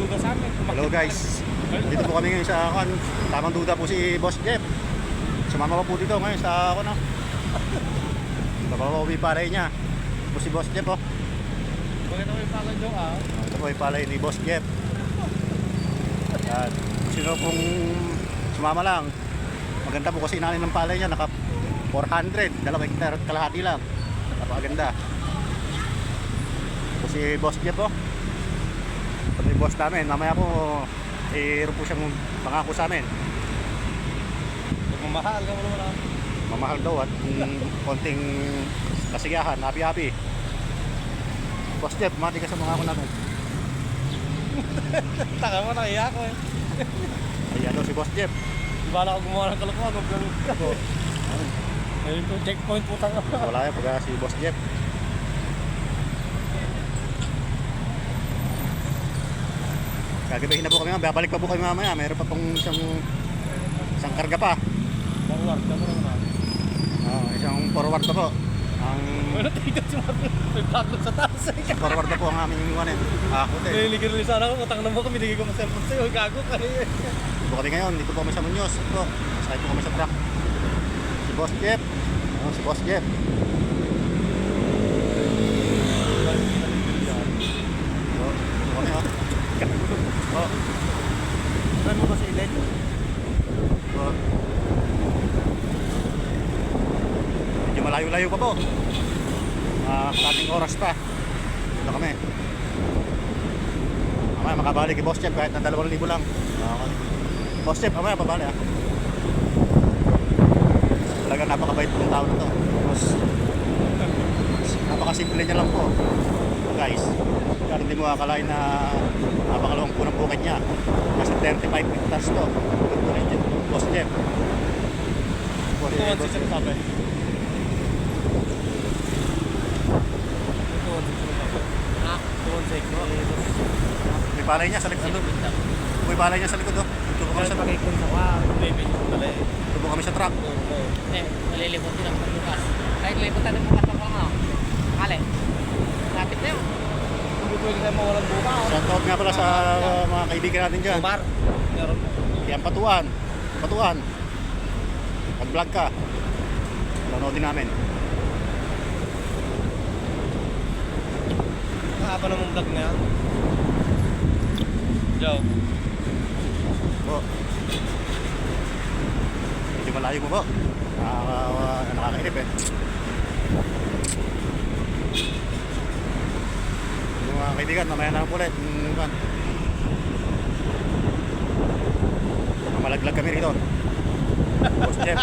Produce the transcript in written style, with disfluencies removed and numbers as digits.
duda sa amin. Hello guys, dito po kami ngayon sa tamang duda po si Boss Jeff. Sumama pa po dito ngayon sa babawi palay niya po si Boss Jeff oh. Bakit ako yung palay nyo Ito po yung palay ni Boss Jeff. At sino pong sumama lang, maganda po kasi inanin ng palay niya, naka 400, 2 hektar at kalahati lang. Napakaganda po si Boss Jeff oh. Ito yung boss namin, mamaya po mayroon po siyang pangako sa amin. Mamahal ka mo naman Mamahal daw at konting kasigahan, happy-happy. Boss Jeff, mati ka sa pangako namin. Taka mo, nakiya ko Ayan daw si Boss Jeff. Di ba ako gumawa ng kalokohan, mag-ganun ko. Ayun po, checkpoint po tanga. Wala yan pagka si Boss Jeff. Gagabihin na po kami, babalik pa po kami mamaya. Mayroon pa pong isang karga pa. Forward ka mo naman Isang forward pa po. Ano tayo si Marlon? May backlog sa taas Forward na po ang aming iwanin. Ako din. Nililigyan rin sana ako, matang na mo kami, binigay ko ng cellphone sa'yo, gago ka Dito kami ngayon, dito po kami sa Muñoz. Ito, sakay po kami sa truck. Si Boss Jeff. Si Boss Jeff. Dito kami oh. Saan mo ba sa ilan? Medyo malayo-layo pa po. Kating oras pa. Dito kami. Mamaya makabalik kay Boss Jeff kahit na 2,000 lang. Boss Jeff, mamaya pabali ah. Talaga napakabait ng tao na to. Tapos napakasimple niya lang po. Guys, kaya hindi mo akalain na napakalawang po ng bukid niya. Nasa 35 hectares to. Boss Jeff. Ito ang sinasabi. May palay niya sa likod. May palay niya sa likod oh. Tubo kami sa truck. Tubo kami sa truck. Malilimutin ang pagbukas. Kahit liputan ng bukas ako nga. Kali. Lapit na yun. Hindi pwede tayo mawalang buka. Shoutout nga pala sa mga kaibigan natin dyan. Umar. Meron po. Yan Patuan. Patuan. Mag-vlog ka. Nanonoodin namin. Nakapa namang vlog na yan. Joe. Po. Medyo malayo mo po. Nakakainip eh. Yung mga kaibigan, mamaya na lang ulit. Malaglag kami rito. Boss Jeff.